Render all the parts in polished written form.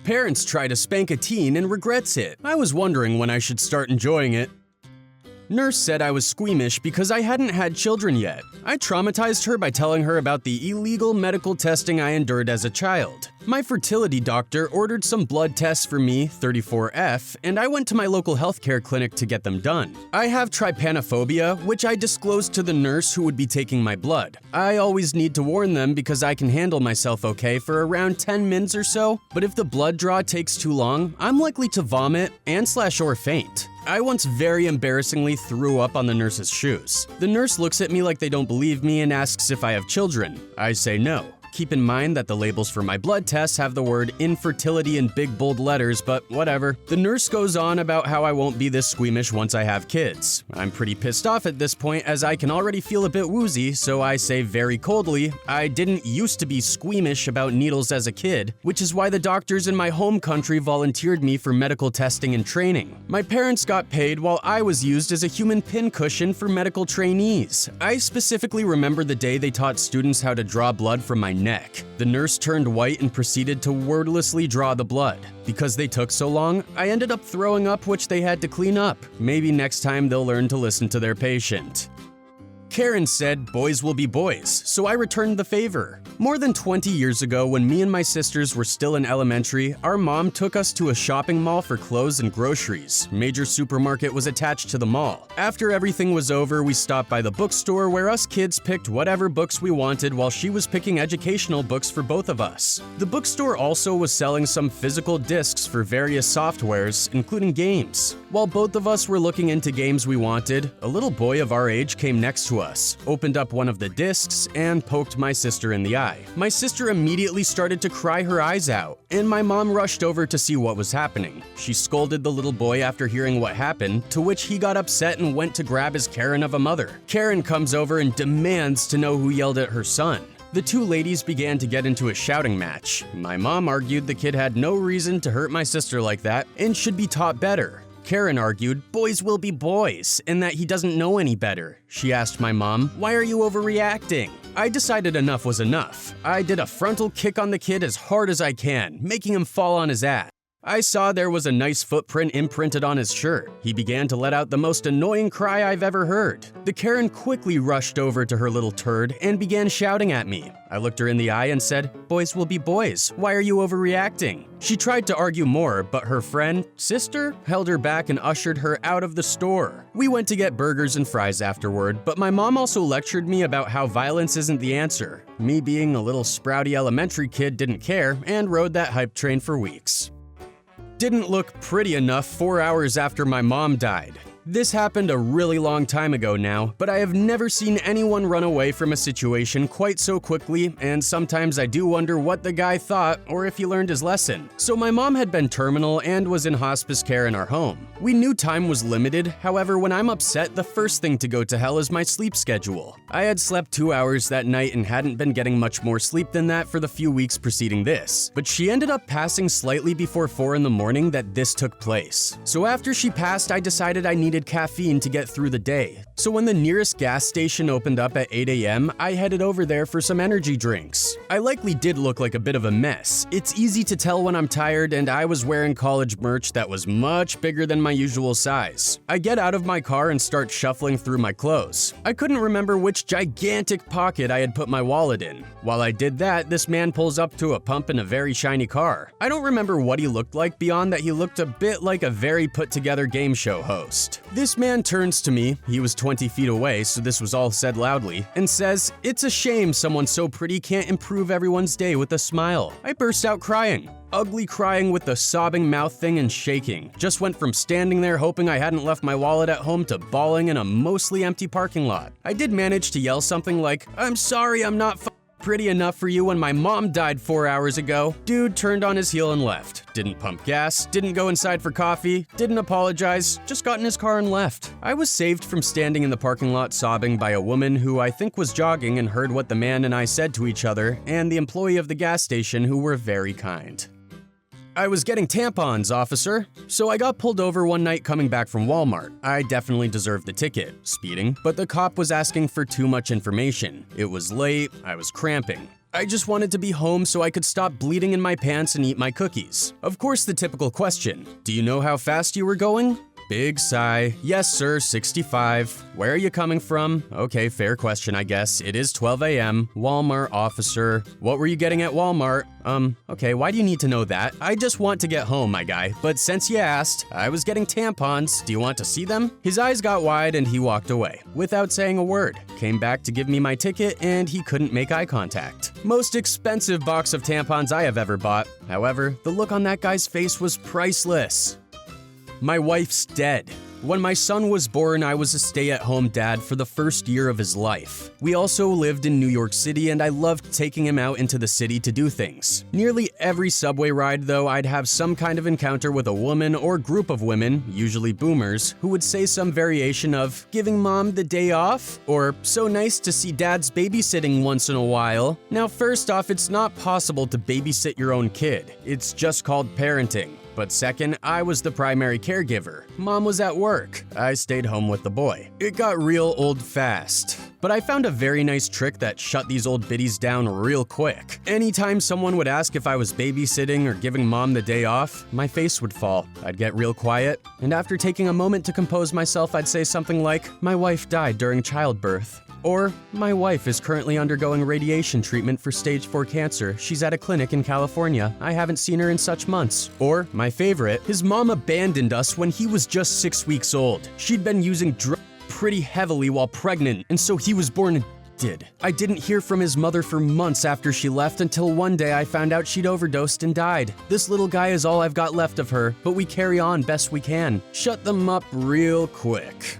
Parents try to spank a teen and regrets it. I was wondering when I should start enjoying it. Nurse said I was squeamish because I hadn't had children yet. I traumatized her by telling her about the illegal medical testing I endured as a child. My fertility doctor ordered some blood tests for me, 34F, and I went to my local healthcare clinic to get them done. I have trypanophobia, which I disclosed to the nurse who would be taking my blood. I always need to warn them because I can handle myself okay for around 10 mins or so, but if the blood draw takes too long, I'm likely to vomit and/or faint. I once very embarrassingly threw up on the nurse's shoes. The nurse looks at me like they don't believe me and asks if I have children. I say no. Keep in mind that the labels for my blood tests have the word infertility in big bold letters, but whatever. The nurse goes on about how I won't be this squeamish once I have kids. I'm pretty pissed off at this point as I can already feel a bit woozy, so I say very coldly, I didn't used to be squeamish about needles as a kid, which is why the doctors in my home country volunteered me for medical testing and training. My parents got paid while I was used as a human pincushion for medical trainees. I specifically remember the day they taught students how to draw blood from my neck. The nurse turned white and proceeded to wordlessly draw the blood. Because they took so long, I ended up throwing up, which they had to clean up. Maybe next time they'll learn to listen to their patient. Karen said boys will be boys, so I returned the favor. More than 20 years ago, when me and my sisters were still in elementary, our mom took us to a shopping mall for clothes and groceries. Major supermarket was attached to the mall. After everything was over, we stopped by the bookstore where us kids picked whatever books we wanted while she was picking educational books for both of us. The bookstore also was selling some physical discs for various softwares, including games. While both of us were looking into games we wanted, a little boy of our age came next to us, opened up one of the discs, and poked my sister in the eye. My sister immediately started to cry her eyes out, and my mom rushed over to see what was happening. She scolded the little boy after hearing what happened, to which he got upset and went to grab his Karen of a mother. Karen comes over and demands to know who yelled at her son. The two ladies began to get into a shouting match. My mom argued the kid had no reason to hurt my sister like that and should be taught better. Karen argued boys will be boys and that he doesn't know any better. She asked my mom, "Why are you overreacting?" I decided enough was enough. I did a frontal kick on the kid as hard as I can, making him fall on his ass. I saw there was a nice footprint imprinted on his shirt. He began to let out the most annoying cry I've ever heard. The Karen quickly rushed over to her little turd and began shouting at me. I looked her in the eye and said, "Boys will be boys. Why are you overreacting?" She tried to argue more, but her friend, sister, held her back and ushered her out of the store. We went to get burgers and fries afterward, but my mom also lectured me about how violence isn't the answer. Me being a little sprouty elementary kid didn't care and rode that hype train for weeks. Didn't look pretty enough 4 hours after my mom died. This happened a really long time ago now, but I have never seen anyone run away from a situation quite so quickly, and sometimes I do wonder what the guy thought or if he learned his lesson. So my mom had been terminal and was in hospice care in our home. We knew time was limited, however when I'm upset, the first thing to go to hell is my sleep schedule. I had slept 2 hours that night and hadn't been getting much more sleep than that for the few weeks preceding this. But she ended up passing slightly before 4 in the morning that this took place. So after she passed, I decided I needed caffeine to get through the day. So when the nearest gas station opened up at 8 a.m., I headed over there for some energy drinks. I likely did look like a bit of a mess. It's easy to tell when I'm tired, and I was wearing college merch that was much bigger than my usual size. I get out of my car and start shuffling through my clothes. I couldn't remember which gigantic pocket I had put my wallet in. While I did that, this man pulls up to a pump in a very shiny car. I don't remember what he looked like beyond that he looked a bit like a very put-together game show host. This man turns to me, he was 20 feet away, so this was all said loudly, and says, "It's a shame someone so pretty can't improve everyone's day with a smile." I burst out crying. Ugly crying with the sobbing mouth thing and shaking. Just went from standing there hoping I hadn't left my wallet at home to bawling in a mostly empty parking lot. I did manage to yell something like, "I'm sorry I'm not pretty enough for you when my mom died 4 hours ago." Dude turned on his heel and left. Didn't pump gas, didn't go inside for coffee, didn't apologize, just got in his car and left. I was saved from standing in the parking lot sobbing by a woman who I think was jogging and heard what the man and I said to each other, and the employee of the gas station who were very kind. "I was getting tampons, officer." So I got pulled over one night coming back from Walmart. I definitely deserved the ticket, speeding, but the cop was asking for too much information. It was late, I was cramping. I just wanted to be home so I could stop bleeding in my pants and eat my cookies. Of course, the typical question, do you know how fast you were going? Big sigh. Yes, sir, 65. Where are you coming from? Okay, fair question, I guess. It is 12 a.m. Walmart officer. What were you getting at Walmart? Okay, why do you need to know that? I just want to get home, my guy. But since you asked, I was getting tampons. Do you want to see them? His eyes got wide and he walked away, without saying a word. Came back to give me my ticket and he couldn't make eye contact. Most expensive box of tampons I have ever bought. However, the look on that guy's face was priceless. My wife's dead. When my son was born, I was a stay-at-home dad for the first year of his life. We also lived in New York City and I loved taking him out into the city to do things. Nearly every subway ride, though, I'd have some kind of encounter with a woman or group of women, usually boomers, who would say some variation of, "Giving mom the day off?" or "So nice to see dad's babysitting once in a while." Now, first off, it's not possible to babysit your own kid. It's just called parenting. But second, I was the primary caregiver. Mom was at work. I stayed home with the boy. It got real old fast. But I found a very nice trick that shut these old biddies down real quick. Anytime someone would ask if I was babysitting or giving mom the day off, my face would fall. I'd get real quiet, and after taking a moment to compose myself, I'd say something like, "My wife died during childbirth." Or, "My wife is currently undergoing radiation treatment for stage 4 cancer. She's at a clinic in California. I haven't seen her in such months." Or, my favorite, "His mom abandoned us when he was just 6 weeks old. She'd been using drugs pretty heavily while pregnant, and so he was born addicted. I didn't hear from his mother for months after she left until one day I found out she'd overdosed and died. This little guy is all I've got left of her, but we carry on best we can." Shut them up real quick.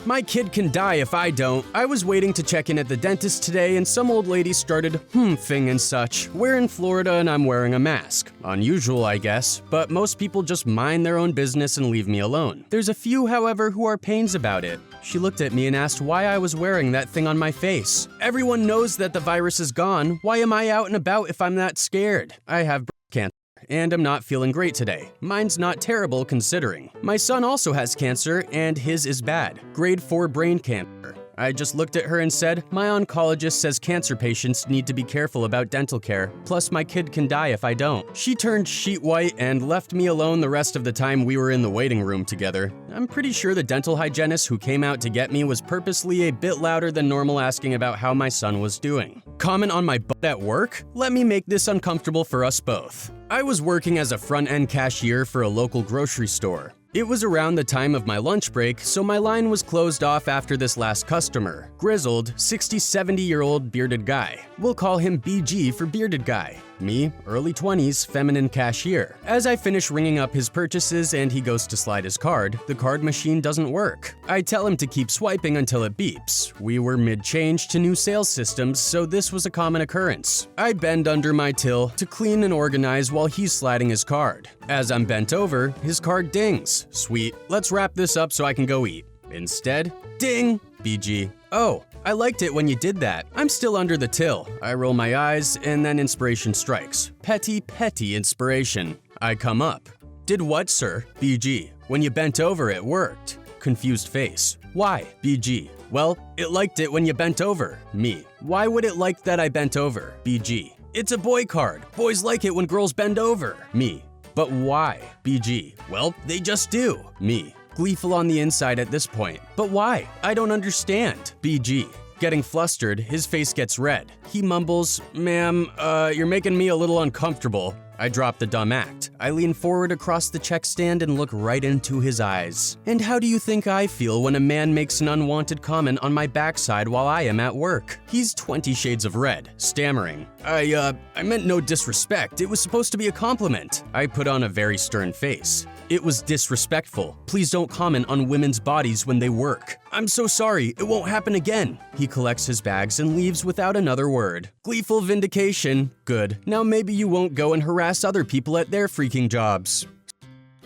My kid can die if I don't. I was waiting to check in at the dentist today and some old lady started thing and such. We're in Florida and I'm wearing a mask. Unusual, I guess, but most people just mind their own business and leave me alone. There's a few, however, who are pains about it. She looked at me and asked why I was wearing that thing on my face. Everyone knows that the virus is gone. Why am I out and about if I'm that scared? I have cancer. And I'm not feeling great today. Mine's not terrible considering. My son also has cancer and his is bad. Grade 4 brain cancer. I just looked at her and said, "My oncologist says cancer patients need to be careful about dental care. Plus my kid can die if I don't." She turned sheet white and left me alone the rest of the time we were in the waiting room together. I'm pretty sure the dental hygienist who came out to get me was purposely a bit louder than normal asking about how my son was doing. Comment on my butt at work? Let me make this uncomfortable for us both. I was working as a front-end cashier for a local grocery store. It was around the time of my lunch break, so my line was closed off after this last customer. Grizzled, 60-70-year-old bearded guy. We'll call him BG for bearded guy. Me, early 20s, feminine cashier. As I finish ringing up his purchases and he goes to slide his card, the card machine doesn't work. I tell him to keep swiping until it beeps. We were mid-change to new sales systems, so this was a common occurrence. I bend under my till to clean and organize while he's sliding his card. As I'm bent over, his card dings. Sweet, let's wrap this up so I can go eat. Instead, ding! BG. "Oh, I liked it when you did that." I'm still under the till. I roll my eyes, and then inspiration strikes. Petty inspiration. I come up. "Did what, sir?" BG. "When you bent over, it worked." Confused face. "Why?" BG. "Well, it liked it when you bent over." Me. "Why would it like that I bent over?" BG. "It's a boy card. Boys like it when girls bend over." Me. "But why?" BG. "Well, they just do." Me. Gleeful on the inside at this point. "But why? I don't understand." BG. Getting flustered, his face gets red. He mumbles, "Ma'am, you're making me a little uncomfortable." I drop the dumb act. I lean forward across the check stand and look right into his eyes. And how do you think I feel when a man makes an unwanted comment on my backside while I am at work? He's 20 shades of red, stammering. I meant no disrespect. It was supposed to be a compliment." I put on a very stern face. "It was disrespectful. Please don't comment on women's bodies when they work." "I'm so sorry. It won't happen again." He collects his bags and leaves without another word. Gleeful vindication. Good. Now maybe you won't go and harass other people at their freaking jobs.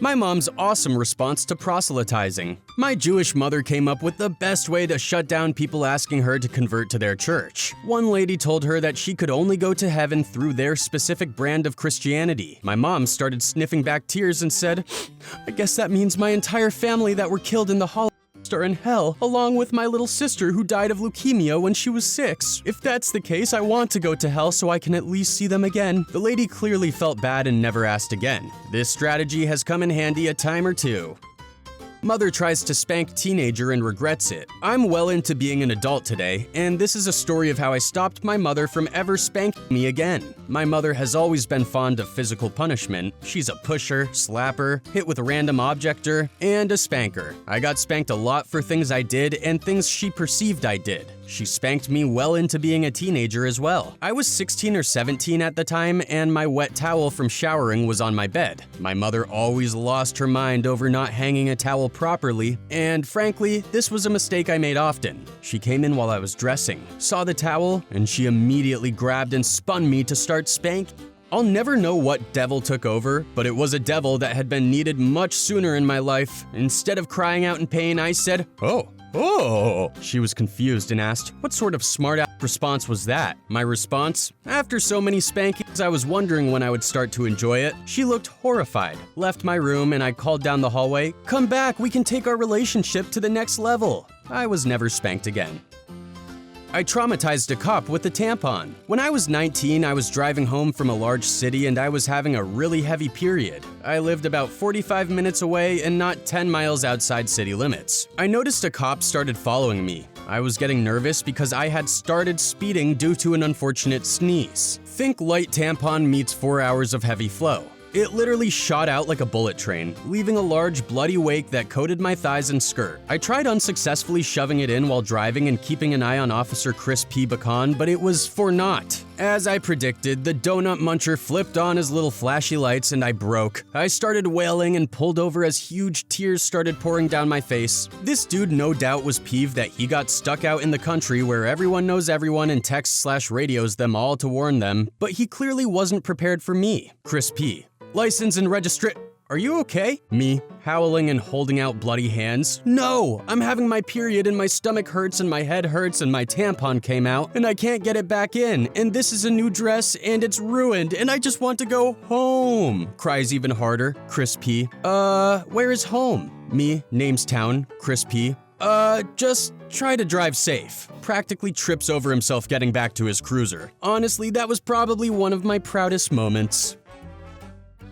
My mom's awesome response to proselytizing. My Jewish mother came up with the best way to shut down people asking her to convert to their church. One lady told her that she could only go to heaven through their specific brand of Christianity. My mom started sniffing back tears and said, "I guess that means my entire family that were killed in the Holocaust are in hell, along with my little sister who died of leukemia when she was 6. If that's the case, I want to go to hell so I can at least see them again." The lady clearly felt bad and never asked again. This strategy has come in handy a time or two. Mother tries to spank teenager and regrets it. I'm well into being an adult today, and this is a story of how I stopped my mother from ever spanking me again. My mother has always been fond of physical punishment. She's a pusher, slapper, hit with a random objector, and a spanker. I got spanked a lot for things I did and things she perceived I did. She spanked me well into being a teenager as well. I was 16 or 17 at the time, and my wet towel from showering was on my bed. My mother always lost her mind over not hanging a towel properly, and frankly, this was a mistake I made often. She came in while I was dressing, saw the towel, and she immediately grabbed and spun me to start spanking. I'll never know what devil took over, but it was a devil that had been needed much sooner in my life. Instead of crying out in pain, I said, "Oh." She was confused and asked, "What sort of smart-ass response was that?" My response? After so many spankings, I was wondering when I would start to enjoy it. She looked horrified, left my room, and I called down the hallway, "Come back, we can take our relationship to the next level." I was never spanked again. I traumatized a cop with a tampon. When I was 19, I was driving home from a large city and I was having a really heavy period. I lived about 45 minutes away and not 10 miles outside city limits. I noticed a cop started following me. I was getting nervous because I had started speeding due to an unfortunate sneeze. Think light tampon meets 4 hours of heavy flow. It literally shot out like a bullet train, leaving a large bloody wake that coated my thighs and skirt. I tried unsuccessfully shoving it in while driving and keeping an eye on Officer Chris P. Bacon, but it was for naught. As I predicted, the donut muncher flipped on his little flashy lights and I broke. I started wailing and pulled over as huge tears started pouring down my face. This dude no doubt was peeved that he got stuck out in the country where everyone knows everyone and texts/radios them all to warn them, but he clearly wasn't prepared for me. Chris P. License and Are you okay? Me, howling and holding out bloody hands. No! I'm having my period and my stomach hurts and my head hurts and my tampon came out and I can't get it back in and this is a new dress and it's ruined and I just want to go home. Cries even harder. Chris P. Where is home? Me, name's town. Chris P. Just try to drive safe. Practically trips over himself getting back to his cruiser. Honestly, that was probably one of my proudest moments.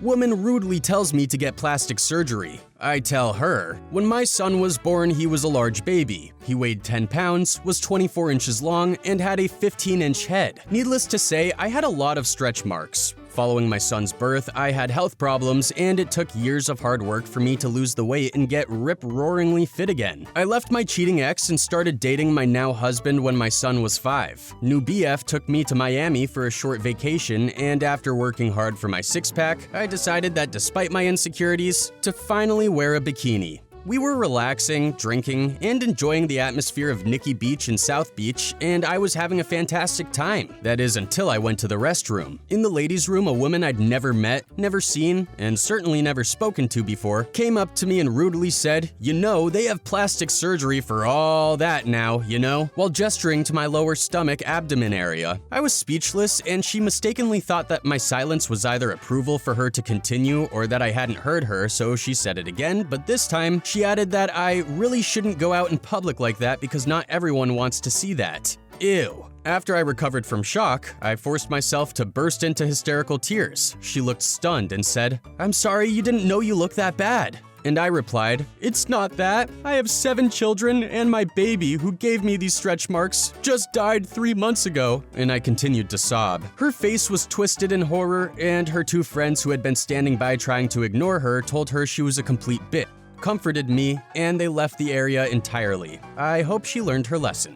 Woman rudely tells me to get plastic surgery. I tell her, when my son was born, he was a large baby. He weighed 10 pounds, was 24 inches long, and had a 15-inch head. Needless to say, I had a lot of stretch marks. Following my son's birth, I had health problems, and it took years of hard work for me to lose the weight and get rip-roaringly fit again. I left my cheating ex and started dating my now husband when my son was 5. New BF took me to Miami for a short vacation, and after working hard for my six-pack, I decided that despite my insecurities, to finally wear a bikini. We were relaxing, drinking, and enjoying the atmosphere of Nikki Beach and South Beach, and I was having a fantastic time. That is, until I went to the restroom. In the ladies' room, a woman I'd never met, never seen, and certainly never spoken to before, came up to me and rudely said, "You know, they have plastic surgery for all that now, you know?" while gesturing to my lower stomach abdomen area. I was speechless, and she mistakenly thought that my silence was either approval for her to continue or that I hadn't heard her, so she said it again, but this time, she added that I really shouldn't go out in public like that because not everyone wants to see that. Ew. After I recovered from shock, I forced myself to burst into hysterical tears. She looked stunned and said, "I'm sorry, you didn't know you looked that bad." And I replied, "It's not that. I have 7 children and my baby who gave me these stretch marks just died 3 months ago." And I continued to sob. Her face was twisted in horror and her 2 friends who had been standing by trying to ignore her told her she was a complete bitch. Comforted me, and they left the area entirely. I hope she learned her lesson.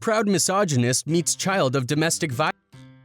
Proud misogynist meets child of domestic violence.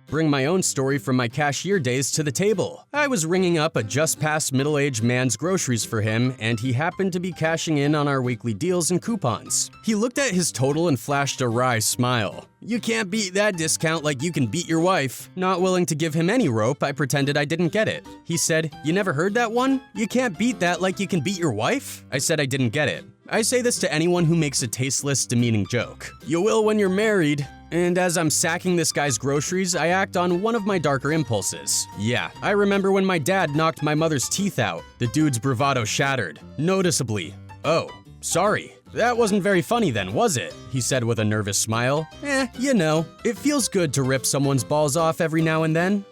Bring my own story from my cashier days to the table. I was ringing up a just-past middle-aged man's groceries for him, and he happened to be cashing in on our weekly deals and coupons. He looked at his total and flashed a wry smile. "You can't beat that discount like you can beat your wife." Not willing to give him any rope, I pretended I didn't get it. He said, "You never heard that one? You can't beat that like you can beat your wife?" I said I didn't get it. I say this to anyone who makes a tasteless, demeaning joke. You will when you're married. And as I'm sacking this guy's groceries, I act on one of my darker impulses. Yeah, I remember when my dad knocked my mother's teeth out. The dude's bravado shattered. Noticeably. Oh, Sorry, that wasn't very funny then, was it? He said with a nervous smile. You know, it feels good to rip someone's balls off every now and then.